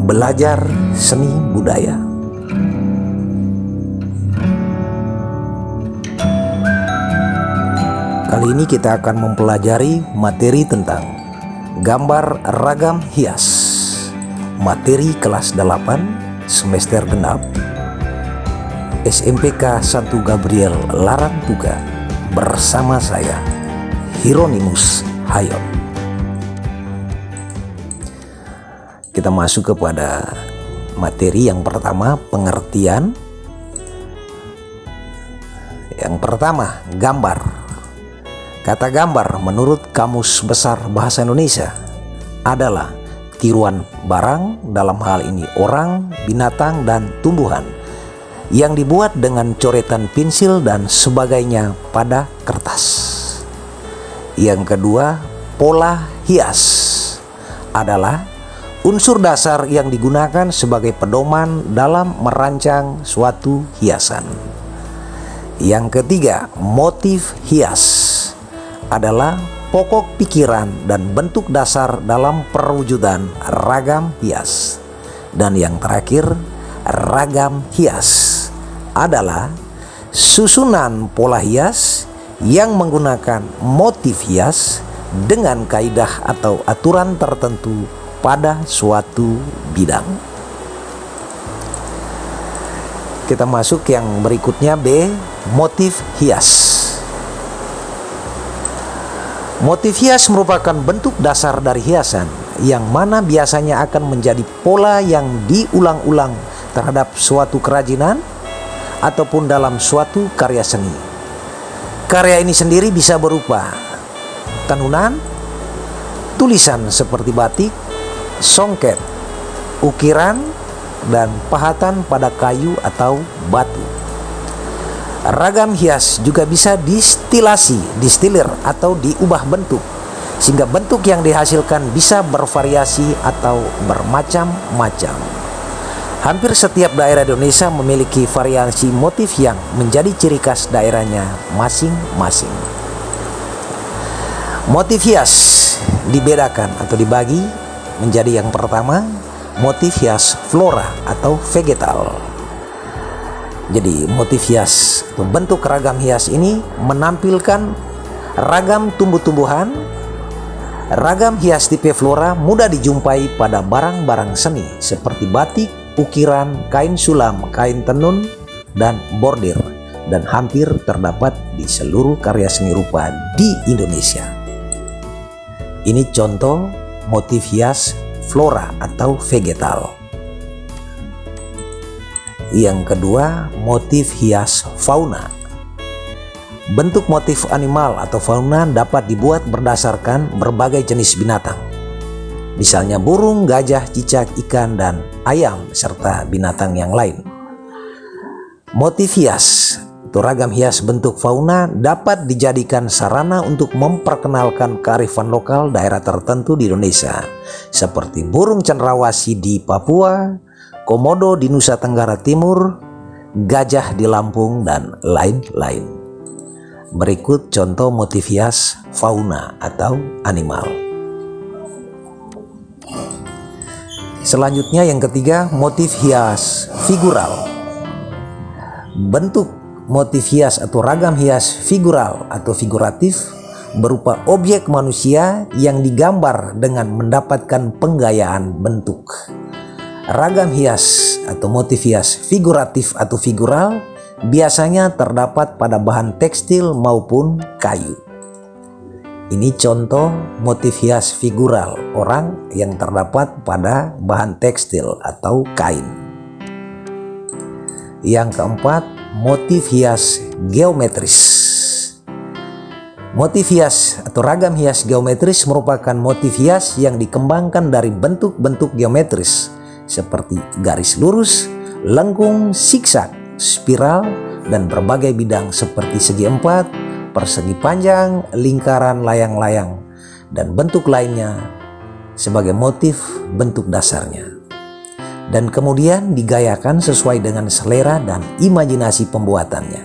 belajar seni budaya. Kali ini kita akan mempelajari materi tentang gambar ragam hias, materi kelas 8 semester genap SMPK Santo Gabriel Larangtuga, bersama saya Hieronymus Hayon. Kita masuk kepada materi yang pertama, pengertian. Yang pertama, gambar. Kata gambar menurut Kamus Besar Bahasa Indonesia adalah tiruan barang, dalam hal ini orang, binatang, dan tumbuhan, yang dibuat dengan coretan pensil dan sebagainya pada kertas. Yang kedua, pola hias adalah unsur dasar yang digunakan sebagai pedoman dalam merancang suatu hiasan. Yang ketiga, motif hias adalah pokok pikiran dan bentuk dasar dalam perwujudan ragam hias. Dan yang terakhir, ragam hias adalah susunan pola hias yang menggunakan motif hias dengan kaidah atau aturan tertentu pada suatu bidang. Kita masuk yang berikutnya, B, motif hias. Motif hias merupakan bentuk dasar dari hiasan yang mana biasanya akan menjadi pola yang diulang-ulang terhadap suatu kerajinan ataupun dalam suatu karya seni. Karya ini sendiri bisa berupa tenunan, tulisan seperti batik, songket, ukiran, dan pahatan pada kayu atau batu. Ragam hias juga bisa distilir atau diubah bentuk, sehingga bentuk yang dihasilkan bisa bervariasi atau bermacam-macam. Hampir setiap daerah di Indonesia memiliki variasi motif yang menjadi ciri khas daerahnya masing-masing. Motif hias dibedakan atau dibagi menjadi yang pertama, motif hias flora atau vegetal. Jadi motif hias atau bentuk ragam hias ini menampilkan ragam tumbuh-tumbuhan. Ragam hias tipe flora mudah dijumpai pada barang-barang seni seperti batik, ukiran, kain sulam, kain tenun, dan bordir, dan hampir terdapat di seluruh karya seni rupa di Indonesia. Ini contoh motif hias flora atau vegetal. Yang kedua, motif hias fauna. Bentuk motif animal atau fauna dapat dibuat berdasarkan berbagai jenis binatang. Misalnya burung, gajah, cicak, ikan, dan ayam, serta binatang yang lain. Motif hias atau ragam hias bentuk fauna dapat dijadikan sarana untuk memperkenalkan kearifan lokal daerah tertentu di Indonesia, seperti burung cendrawasih di Papua, komodo di Nusa Tenggara Timur, gajah di Lampung, dan lain-lain. Berikut contoh motif hias fauna atau animal. Selanjutnya yang ketiga, motif hias figural. Bentuk motif hias atau ragam hias figural atau figuratif berupa objek manusia yang digambar dengan mendapatkan penggayaan bentuk. Ragam hias atau motif hias figuratif atau figural biasanya terdapat pada bahan tekstil maupun kayu. Ini contoh motif hias figural orang yang terdapat pada bahan tekstil atau kain. Yang keempat, motif hias geometris. Motif hias atau ragam hias geometris merupakan motif hias yang dikembangkan dari bentuk-bentuk geometris seperti garis lurus, lengkung, siksak, spiral, dan berbagai bidang seperti segi empat, persegi panjang, lingkaran, layang-layang, dan bentuk lainnya sebagai motif bentuk dasarnya. Dan kemudian digayakan sesuai dengan selera dan imajinasi pembuatannya.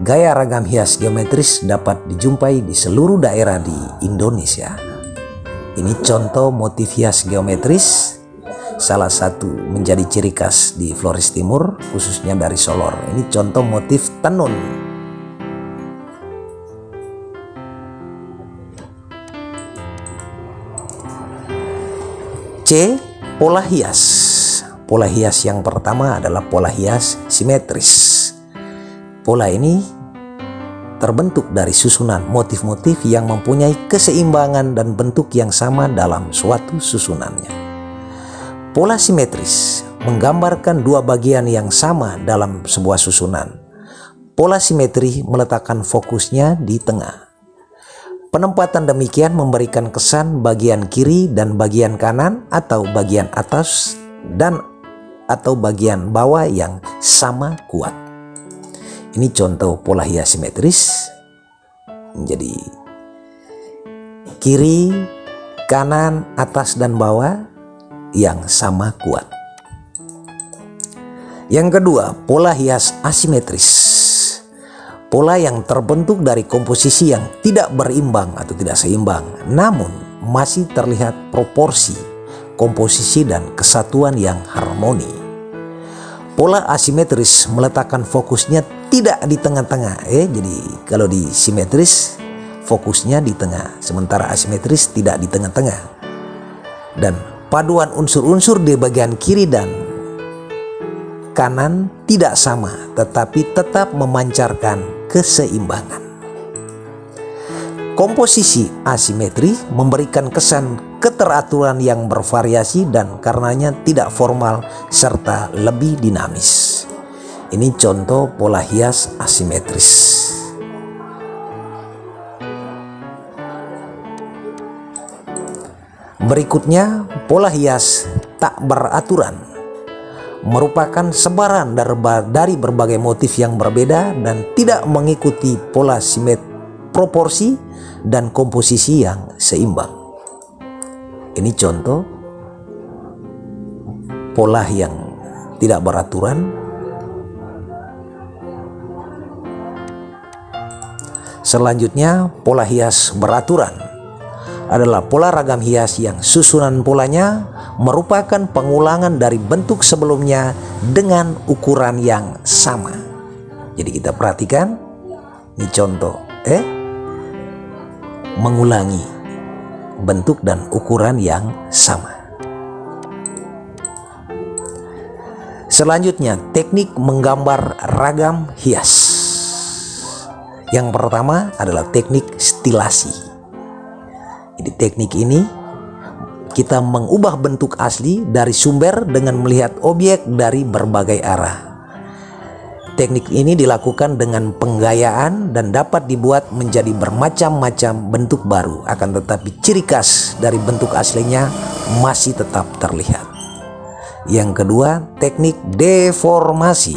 Gaya ragam hias geometris dapat dijumpai di seluruh daerah di Indonesia. Ini contoh motif hias geometris salah satu menjadi ciri khas di Flores Timur, khususnya dari Solor. Ini contoh motif tenun. C. Pola hias. Pola hias yang pertama adalah pola hias simetris. Pola ini terbentuk dari susunan motif-motif yang mempunyai keseimbangan dan bentuk yang sama dalam suatu susunannya. Pola simetris menggambarkan dua bagian yang sama dalam sebuah susunan. Pola simetri meletakkan fokusnya di tengah. Penempatan demikian memberikan kesan bagian kiri dan bagian kanan atau bagian atas dan atau bagian bawah yang sama kuat. Ini contoh pola hias simetris. Menjadi kiri, kanan, atas dan bawah yang sama kuat. Yang kedua, pola hias asimetris. Pola yang terbentuk dari komposisi yang tidak berimbang atau tidak seimbang, namun masih terlihat proporsi, komposisi dan kesatuan yang harmoni. Pola asimetris meletakkan fokusnya tidak di tengah-tengah. Jadi kalau di simetris fokusnya di tengah, sementara asimetris tidak di tengah-tengah. Dan paduan unsur-unsur di bagian kiri dan kanan tidak sama, tetapi tetap memancarkan keseimbangan. Komposisi asimetri memberikan kesan keteraturan yang bervariasi dan karenanya tidak formal serta lebih dinamis. Ini contoh pola hias asimetris. Berikutnya, pola hias tak beraturan. Merupakan sebaran dari berbagai motif yang berbeda dan tidak mengikuti pola proporsi dan komposisi yang seimbang. Ini contoh pola yang tidak beraturan. Selanjutnya, pola hias beraturan adalah pola ragam hias yang susunan polanya merupakan pengulangan dari bentuk sebelumnya dengan ukuran yang sama. Jadi kita perhatikan, ini contoh mengulangi bentuk dan ukuran yang sama. Selanjutnya, teknik menggambar ragam hias. Yang pertama adalah teknik stilasi. Jadi teknik ini kita mengubah bentuk asli dari sumber dengan melihat objek dari berbagai arah. Teknik ini dilakukan dengan penggayaan dan dapat dibuat menjadi bermacam-macam bentuk baru, akan tetapi ciri khas dari bentuk aslinya masih tetap terlihat. Yang kedua, teknik deformasi.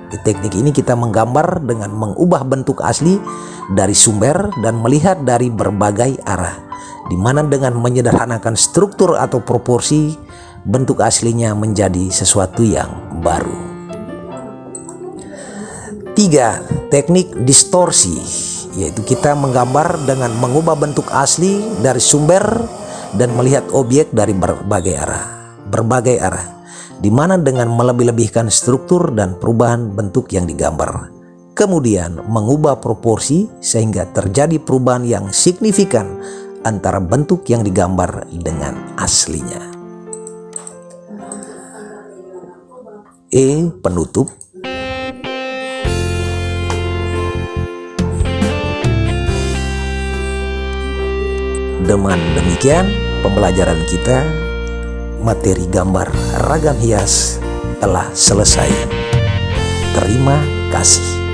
Di teknik ini kita menggambar dengan mengubah bentuk asli dari sumber dan melihat dari berbagai arah, di mana dengan menyederhanakan struktur atau proporsi, bentuk aslinya menjadi sesuatu yang baru. 3. Teknik distorsi, yaitu kita menggambar dengan mengubah bentuk asli dari sumber dan melihat objek dari berbagai arah, di mana dengan melebih-lebihkan struktur dan perubahan bentuk yang digambar. Kemudian mengubah proporsi sehingga terjadi perubahan yang signifikan antara bentuk yang digambar dengan aslinya. Penutup. Dengan demikian pembelajaran kita materi gambar ragam hias telah selesai. Terima kasih.